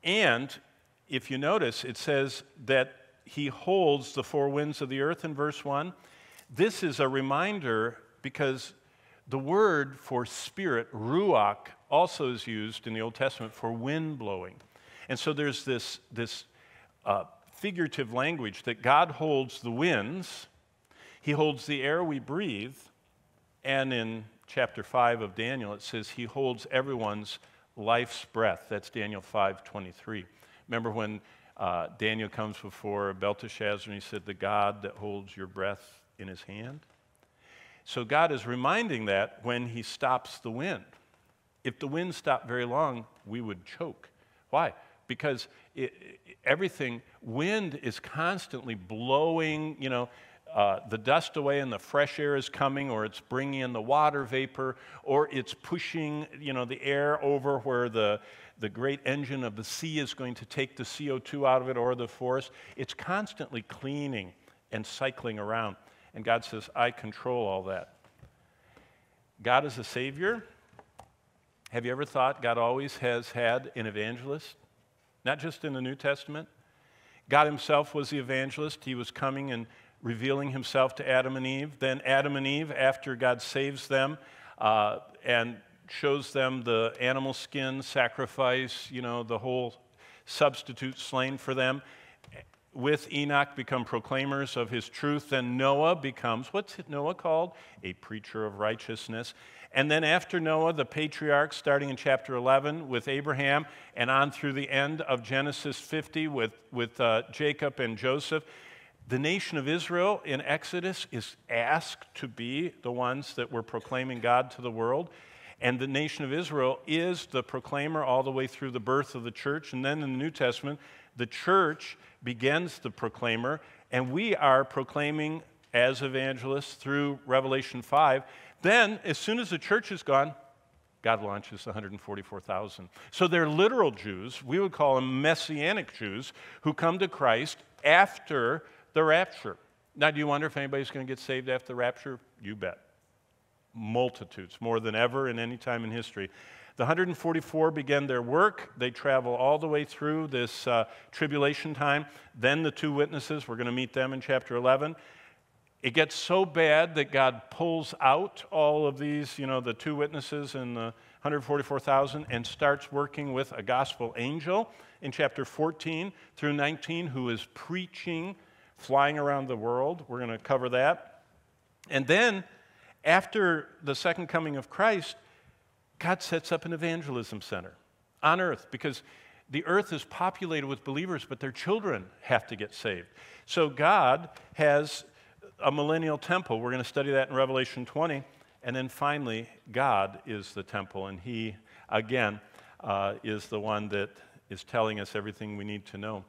And if you notice, it says that he holds the four winds of the earth in verse 1. This is a reminder because the word for spirit, ruach, also is used in the Old Testament for wind blowing. And so there's this figurative language that God holds the winds, he holds the air we breathe, and in chapter 5 of Daniel it says he holds everyone's life's breath. That's Daniel 5:23. Remember when Daniel comes before Belteshazzar and he said, the God that holds your breath in his hand? So God is reminding that when he stops the wind. If the wind stopped very long, we would choke. Why? Because wind is constantly blowing, the dust away and the fresh air is coming, or it's bringing in the water vapor, or it's pushing, the air over where the great engine of the sea is going to take the CO2 out of it, or the forest. It's constantly cleaning and cycling around. And God says, I control all that. God is a Savior. Have you ever thought God always has had an evangelist? Not just in the New Testament. God himself was the evangelist. He was coming and revealing himself to Adam and Eve. Then Adam and Eve, after God saves them and shows them the animal skin sacrifice, the whole substitute slain for them, with Enoch become proclaimers of his truth. Then Noah becomes, what's Noah called? A preacher of righteousness. And then after Noah, the patriarchs, starting in chapter 11 with Abraham and on through the end of Genesis 50 with Jacob and Joseph, the nation of Israel in Exodus is asked to be the ones that were proclaiming God to the world. And the nation of Israel is the proclaimer all the way through the birth of the church. And then in the New Testament, the church begins the proclaimer, and we are proclaiming as evangelists through Revelation 5. Then, as soon as the church is gone, God launches the 144,000. So they're literal Jews. We would call them Messianic Jews who come to Christ after the rapture. Now, do you wonder if anybody's going to get saved after the rapture? You bet. Multitudes, more than ever in any time in history. The 144 begin their work. They travel all the way through this tribulation time. Then the two witnesses, we're going to meet them in chapter 11. It gets so bad that God pulls out all of these, the two witnesses and the 144,000, and starts working with a gospel angel in chapter 14 through 19 who is preaching, flying around the world. We're going to cover that. And then after the second coming of Christ, God sets up an evangelism center on earth because the earth is populated with believers, but their children have to get saved. So God has a millennial temple. We're going to study that in Revelation 20. And then finally, God is the temple, and he, again, is the one that is telling us everything we need to know.